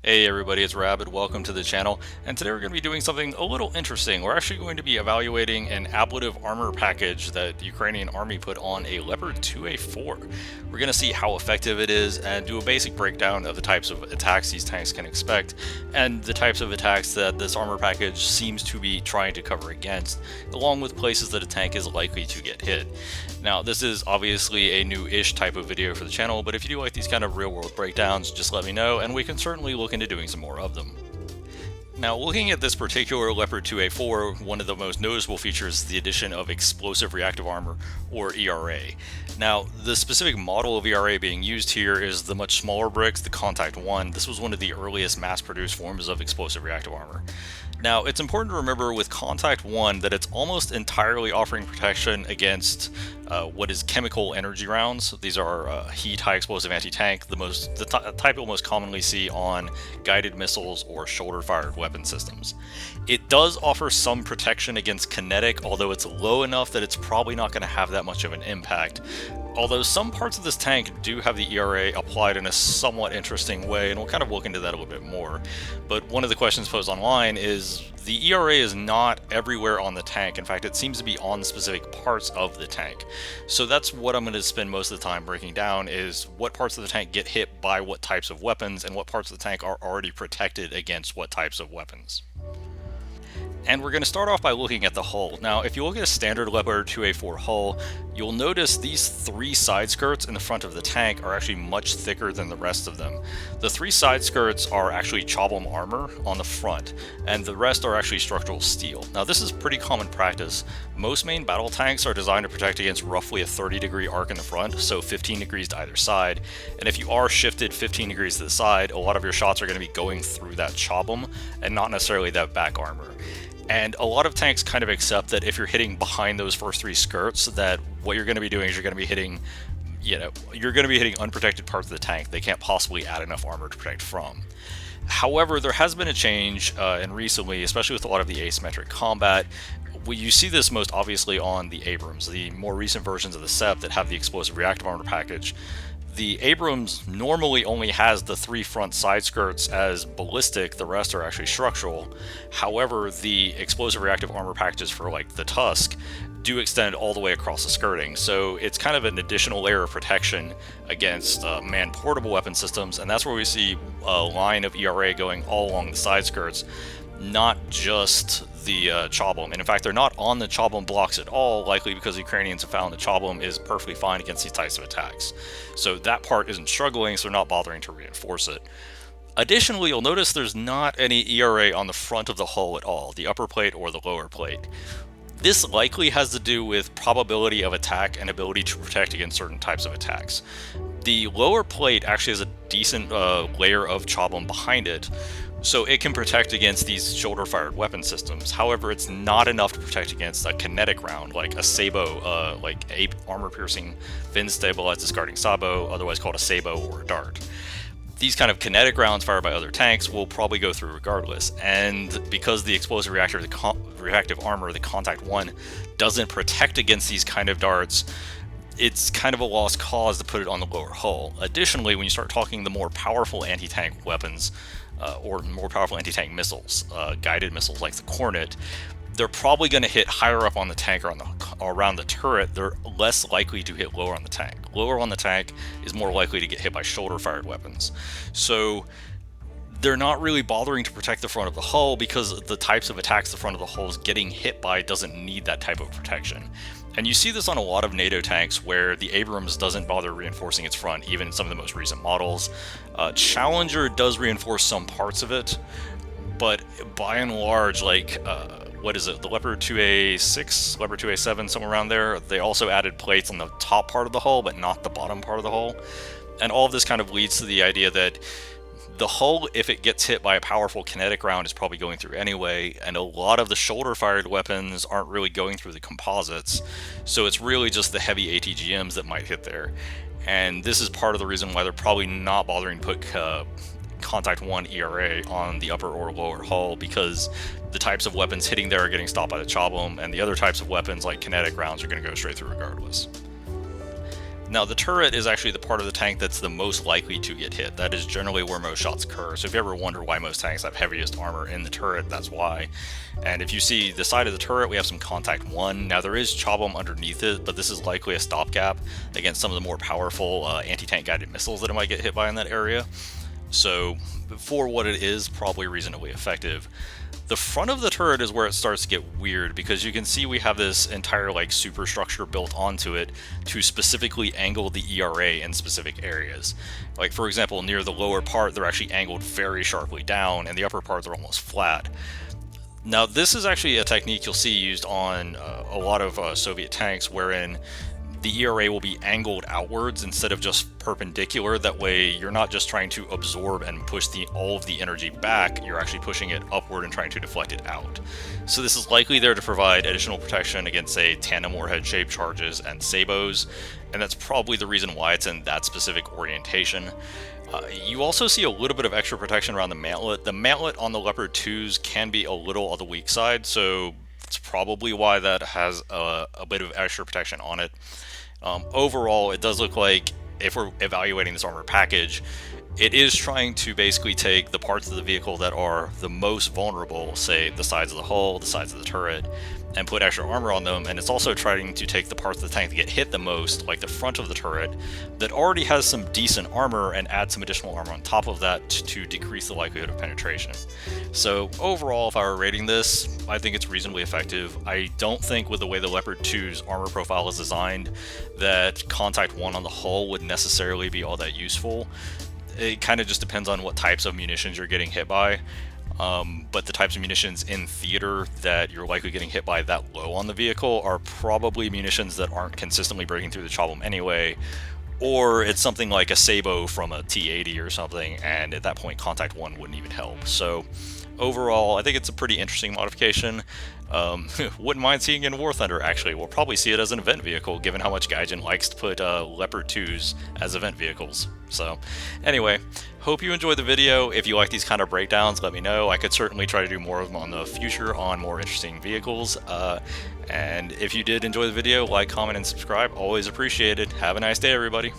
Hey everybody, it's Rabbit. Welcome to the channel. And today we're going to be doing something a little interesting. We're actually going to be evaluating an ablative armor package that the Ukrainian army put on a Leopard 2A4. We're going to see how effective it is and do a basic breakdown of the types of attacks these tanks can expect and the types of attacks that this armor package seems to be trying to cover against, along with places that a tank is likely to get hit. Now, this is obviously a new-ish type of video for the channel, but if you do like these kind of real-world breakdowns, just let me know, and we can certainly look into doing some more of them. Now, looking at this particular Leopard 2A4, one of the most noticeable features is the addition of Explosive Reactive Armor, or ERA. Now, the specific model of ERA being used here is the much smaller bricks, the Contact 1. This was one of the earliest mass-produced forms of Explosive Reactive Armor. Now, it's important to remember with Contact 1 that it's almost entirely offering protection against what is chemical energy rounds. These are heat high explosive anti-tank, the type you'll most commonly see on guided missiles or shoulder-fired weapon systems. It does offer some protection against kinetic, although it's low enough that it's probably not going to have that much of an impact. Although some parts of this tank do have the ERA applied in a somewhat interesting way, and we'll kind of look into that a little bit more. But one of the questions posed online is the ERA is not everywhere on the tank. In fact, it seems to be on specific parts of the tank. So that's what I'm going to spend most of the time breaking down, is what parts of the tank get hit by what types of weapons and what parts of the tank are already protected against what types of weapons. And we're going to start off by looking at the hull. Now, if you look at a standard Leopard 2A4 hull, you'll notice these three side skirts in the front of the tank are actually much thicker than the rest of them. The three side skirts are actually Chobham armor on the front, and the rest are actually structural steel. Now, this is pretty common practice. Most main battle tanks are designed to protect against roughly a 30-degree arc in the front, so 15 degrees to either side. And if you are shifted 15 degrees to the side, a lot of your shots are going to be going through that Chobham and not necessarily that back armor. And a lot of tanks kind of accept that if you're hitting behind those first three skirts, that what you're going to be doing is you're going to be hitting, you're going to be hitting unprotected parts of the tank. They can't possibly add enough armor to protect from. However, there has been a change, and recently, especially with a lot of the asymmetric combat, you see this most obviously on the Abrams, the more recent versions of the SEP that have the explosive reactive armor package. The Abrams normally only has the three front side skirts as ballistic, the rest are actually structural. However, the explosive reactive armor packages for like the Tusk do extend all the way across the skirting, so it's kind of an additional layer of protection against manned portable weapon systems, and that's where we see a line of ERA going all along the side skirts, not just the Chobham. And in fact, they're not on the Chobham blocks at all, likely because the Ukrainians have found the Chobham is perfectly fine against these types of attacks. So that part isn't struggling, so they're not bothering to reinforce it. Additionally, you'll notice there's not any ERA on the front of the hull at all, the upper plate or the lower plate. This likely has to do with probability of attack and ability to protect against certain types of attacks. The lower plate actually has a decent layer of Chobham behind it, so it can protect against these shoulder-fired weapon systems. However, it's not enough to protect against a kinetic round, like a sabot, like a armor-piercing, fin-stabilized discarding sabot, otherwise called a sabot or a dart. These kind of kinetic rounds fired by other tanks will probably go through regardless, and because the explosive reactive armor, the Contact 1, doesn't protect against these kind of darts, it's kind of a lost cause to put it on the lower hull. Additionally, when you start talking the more powerful anti-tank weapons, or more powerful anti-tank missiles, guided missiles like the Cornet, they're probably going to hit higher up on the tank or around the turret. They're less likely to hit lower on the tank. Lower on the tank is more likely to get hit by shoulder-fired weapons. So they're not really bothering to protect the front of the hull because the types of attacks the front of the hull is getting hit by doesn't need that type of protection. And you see this on a lot of NATO tanks where the Abrams doesn't bother reinforcing its front, even in some of the most recent models. Challenger does reinforce some parts of it, but by and large, like, what is it, the Leopard 2A6, Leopard 2A7, somewhere around there, they also added plates on the top part of the hull, but not the bottom part of the hull. And all of this kind of leads to the idea that the hull, if it gets hit by a powerful kinetic round, is probably going through anyway, and a lot of the shoulder-fired weapons aren't really going through the composites, so it's really just the heavy ATGMs that might hit there. And this is part of the reason why they're probably not bothering to put Contact 1 ERA on the upper or lower hull, because the types of weapons hitting there are getting stopped by the Chobham, and the other types of weapons like kinetic rounds are going to go straight through regardless. Now, the turret is actually the part of the tank that's the most likely to get hit. That is generally where most shots occur. So if you ever wonder why most tanks have heaviest armor in the turret, that's why. And if you see the side of the turret, we have some contact 1. Now, there is Chobham underneath it, but this is likely a stopgap against some of the more powerful anti-tank guided missiles that it might get hit by in that area. So for what it is, probably reasonably effective. The front of the turret is where it starts to get weird, because you can see we have this entire like superstructure built onto it to specifically angle the ERA in specific areas. Like for example, near the lower part, they're actually angled very sharply down, and the upper parts are almost flat. Now, this is actually a technique you'll see used on a lot of Soviet tanks, wherein the ERA will be angled outwards instead of just perpendicular. That way you're not just trying to absorb and push all of the energy back, you're actually pushing it upward and trying to deflect it out. So this is likely there to provide additional protection against, say, tandem warhead shaped charges and sabos, and that's probably the reason why it's in that specific orientation. You also see a little bit of extra protection around the mantlet. The mantlet on the Leopard 2s can be a little on the weak side, so that's probably why that has a bit of extra protection on it. Overall, it does look like, if we're evaluating this armor package, it is trying to basically take the parts of the vehicle that are the most vulnerable, say the sides of the hull, the sides of the turret, and put extra armor on them, and it's also trying to take the parts of the tank that get hit the most, like the front of the turret, that already has some decent armor, and add some additional armor on top of that to decrease the likelihood of penetration. So overall, if I were rating this, I think it's reasonably effective. I don't think, with the way the Leopard 2's armor profile is designed, that contact 1 on the hull would necessarily be all that useful. It kind of just depends on what types of munitions you're getting hit by. But the types of munitions in theater that you're likely getting hit by that low on the vehicle are probably munitions that aren't consistently breaking through the Chobham anyway, or it's something like a Sabo from a T-80 or something, and at that point contact 1 wouldn't even help. So overall, I think it's a pretty interesting modification. Wouldn't mind seeing it in War Thunder, actually. We'll probably see it as an event vehicle, given how much Gaijin likes to put Leopard 2s as event vehicles. So anyway, hope you enjoyed the video. If you like these kind of breakdowns, let me know. I could certainly try to do more of them on the future on more interesting vehicles. And if you did enjoy the video, like, comment, and subscribe. Always appreciated. Have a nice day, everybody.